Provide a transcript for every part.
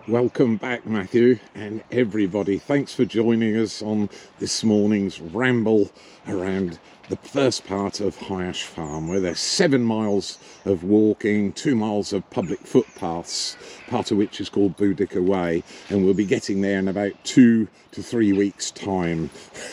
Welcome back, Matthew, and everybody. Thanks for joining us on this morning's ramble around the first part of Hyash Farm, where there's 7 miles of walking, 2 miles of public footpaths, part of which is called Boudica Way, and we'll be getting there in about 2 to 3 weeks' time.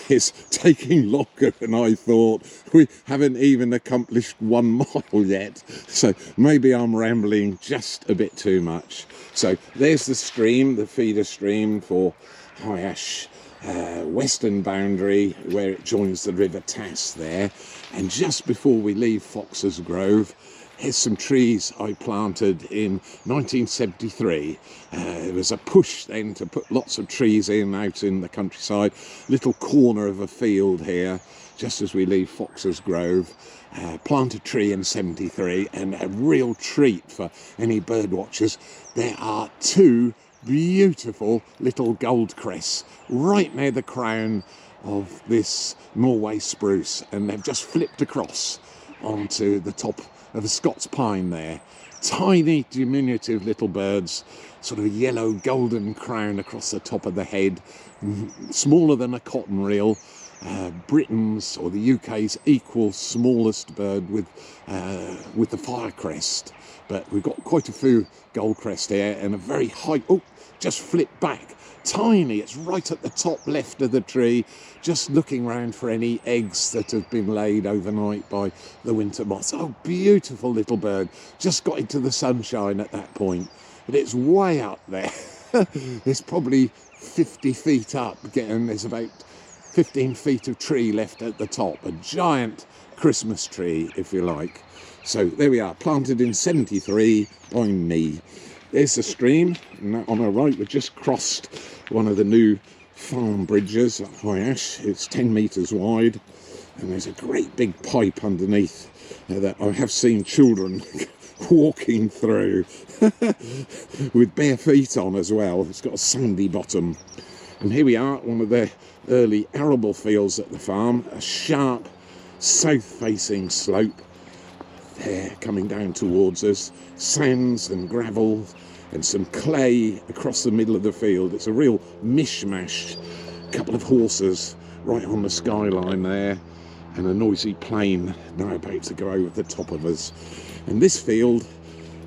It's taking longer than I thought. We haven't even accomplished 1 mile yet, so maybe I'm rambling just a bit too much. So there's the stream, the feeder stream for Hyash western boundary, where it joins the River Tass there. And just before we leave Foxes Grove, here's some trees I planted in 1973. There was a push then to put lots of trees out in the countryside. Little corner of a field here, just as we leave Foxes Grove. Plant a tree in 73, and a real treat for any bird watchers. There are 2 beautiful little goldcrests right near the crown of this Norway spruce, and they've just flipped across onto the top of a Scots pine there. Tiny diminutive little birds, sort of yellow golden crown across the top of the head, smaller than a cotton reel. Britain's or the UK's equal smallest bird with the firecrest, but we've got quite a few goldcrest here, and a very high, just flipped back, tiny, it's right at the top left of the tree, just looking round for any eggs that have been laid overnight by the winter moths. Oh, beautiful little bird, just got into the sunshine at that point, but it's way up there. It's probably 50 feet up, there's about 15 feet of tree left at the top, a giant Christmas tree, if you like. So there we are, planted in 73 by me. There's the stream, and on our right we've just crossed one of the new farm bridges at Hyash. It's 10 metres wide, and there's a great big pipe underneath that I have seen children walking through with bare feet on as well. It's got a sandy bottom. And here we are, one of the early arable fields at the farm, a sharp south-facing slope there coming down towards us, sands and gravel and some clay across the middle of the field. It's a real mishmash. A couple of horses right on the skyline there, and a noisy plane now about to go over the top of us. And this field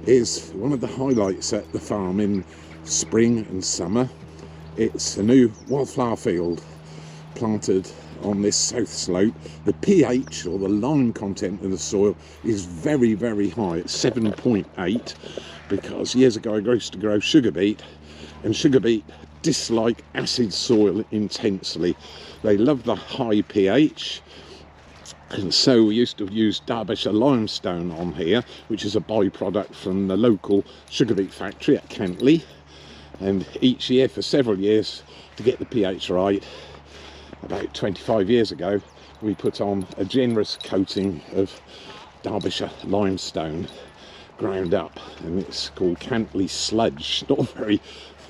is one of the highlights at the farm in spring and summer. It's a new wildflower field planted on this south slope. The pH, or the lime content of the soil, is very, very high. It's 7.8, because years ago I used to grow sugar beet, and sugar beet dislike acid soil intensely. They love the high pH, and so we used to use Derbyshire limestone on here, which is a byproduct from the local sugar beet factory at Cantley. And each year for several years, to get the pH right, about 25 years ago, we put on a generous coating of Derbyshire limestone ground up, and it's called Cantley Sludge. Not a very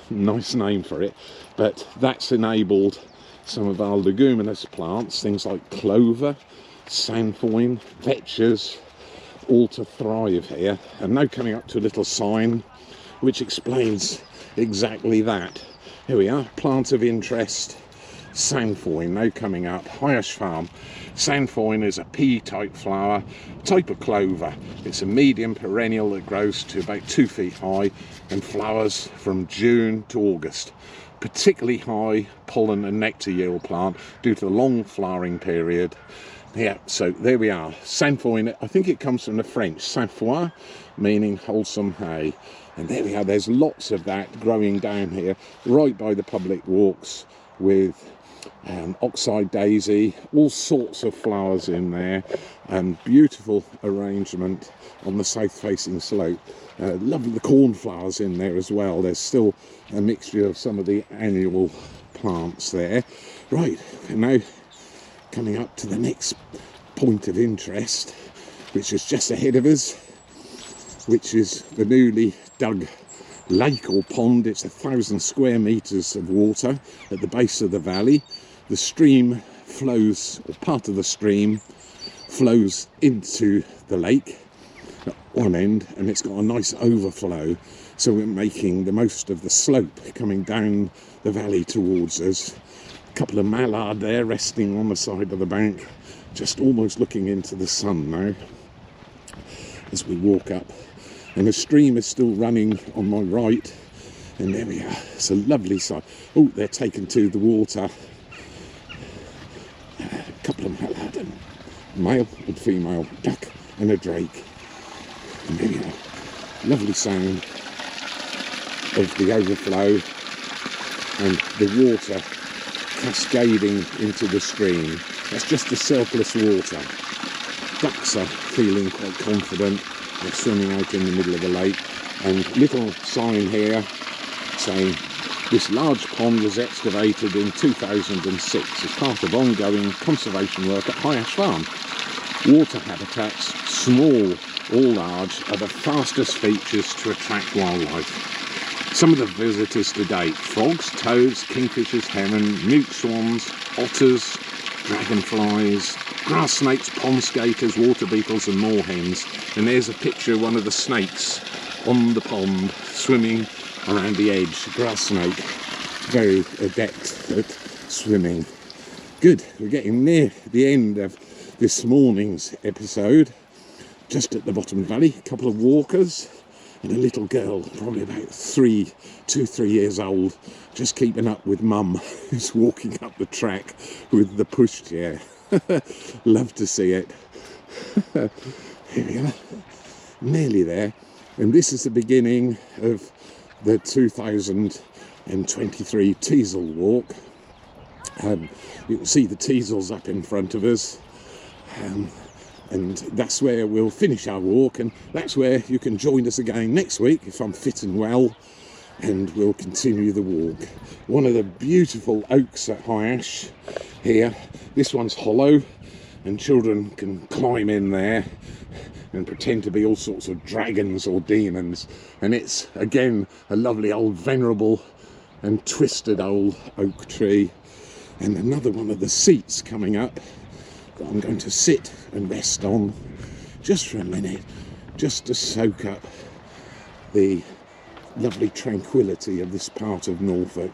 nice name for it, but that's enabled some of our leguminous plants, things like clover, sainfoin, vetches, all to thrive here. And now coming up to a little sign which explains exactly that. Here we are, plant of interest, sainfoin, now coming up, Hyash Farm. Sainfoin is a pea-type flower, type of clover. It's a medium perennial that grows to about 2 feet high and flowers from June to August. Particularly high pollen and nectar yield plant due to the long flowering period. Yeah, so there we are. Sainfoin, I think it comes from the French, sainfoin, meaning wholesome hay. And there we are, there's lots of that growing down here, right by the public walks, with oxeye daisy, all sorts of flowers in there, and beautiful arrangement on the south-facing slope. Lovely the cornflowers in there as well. There's still a mixture of some of the annual plants there. Right, and now coming up to the next point of interest, which is just ahead of us, which is the newly dug lake or pond. It's 1,000 square metres of water at the base of the valley. The stream flows, or part of the stream flows into the lake at one end, and it's got a nice overflow. so we're making the most of the slope coming down the valley towards us. A couple of mallard there resting on the side of the bank, just almost looking into the sun now as we walk up. And the stream is still running on my right, and there we are. It's a lovely sight. Oh, they're taken to the water. A couple of mallard, and male and female, duck and a drake. And there we are. Lovely sound of the overflow and the water cascading into the stream. That's just the surplus water. Ducks are feeling quite confident. They're swimming out in the middle of the lake. And little sign here saying this large pond was excavated in 2006 as part of ongoing conservation work at High Ash Farm. Water habitats, small or large, are the fastest features to attract wildlife. Some of the visitors to date: frogs, toads, kingfishers, heron, mute swans, otters, dragonflies, grass snakes, pond skaters, water beetles and moorhens. And there's a picture of one of the snakes on the pond swimming around the edge. Grass snake, very adept at swimming. Good, we're getting near the end of this morning's episode. Just at the bottom of the valley, a couple of walkers and a little girl, probably about 3 years old, just keeping up with mum, who's walking up the track with the pushchair. Love to see it. Here we are, nearly there. And this is the beginning of the 2023 Teasel Walk. You can see the teasels up in front of us. And that's where we'll finish our walk, and that's where you can join us again next week if I'm fit and well, and we'll continue the walk. One of the beautiful oaks at High Ash here. This one's hollow, and children can climb in there and pretend to be all sorts of dragons or demons. And it's, again, a lovely old venerable and twisted old oak tree. And another one of the seats coming up that I'm going to sit and rest on just for a minute, just to soak up the lovely tranquility of this part of Norfolk.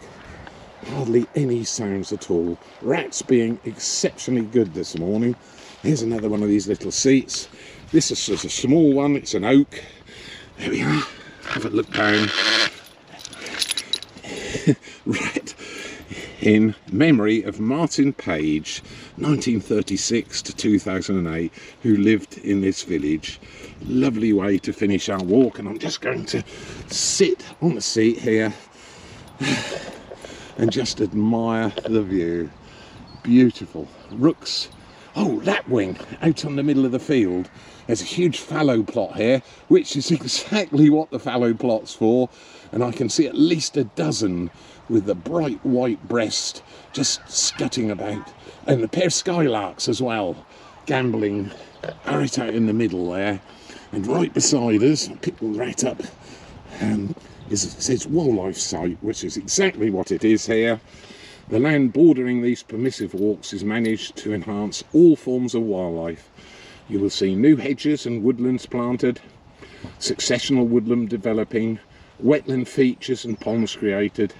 Hardly any sounds at all. Rats being exceptionally good this morning. Here's another one of these little seats. This is just a small one, it's an oak. There we are, have a look down. Right. In memory of Martin Page, 1936 to 2008, who lived in this village. Lovely way to finish our walk, and I'm just going to sit on the seat here and just admire the view. Beautiful. Rooks. Oh, lapwing out on the middle of the field. There's a huge fallow plot here, which is exactly what the fallow plot's for, and I can see at least a dozen with the bright white breast just scutting about, and a pair of skylarks as well, gambling right out in the middle there. And right beside us, I'll pick them right up, it says wildlife site, which is exactly what it is here. The land bordering these permissive walks is managed to enhance all forms of wildlife. You will see new hedges and woodlands planted, successional woodland developing, wetland features and ponds created,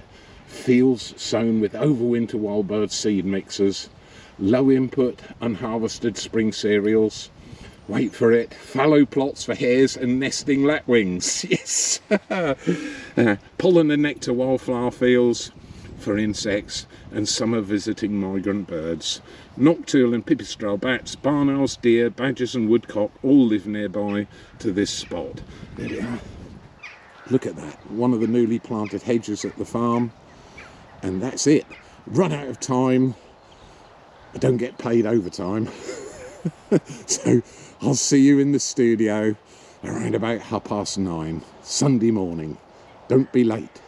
fields sown with overwinter wild bird seed mixers, low input unharvested spring cereals, wait for it, fallow plots for hares and nesting lapwings, yes, pollen and nectar wildflower fields for insects and summer visiting migrant birds. Nocturnal and pipistrelle bats, barn owls, deer, badgers and woodcock all live nearby to this spot. There we are. Look at that, one of the newly planted hedges at the farm. And that's it. Run out of time. I don't get paid overtime. So I'll see you in the studio around about 9:30 Sunday morning. Don't be late.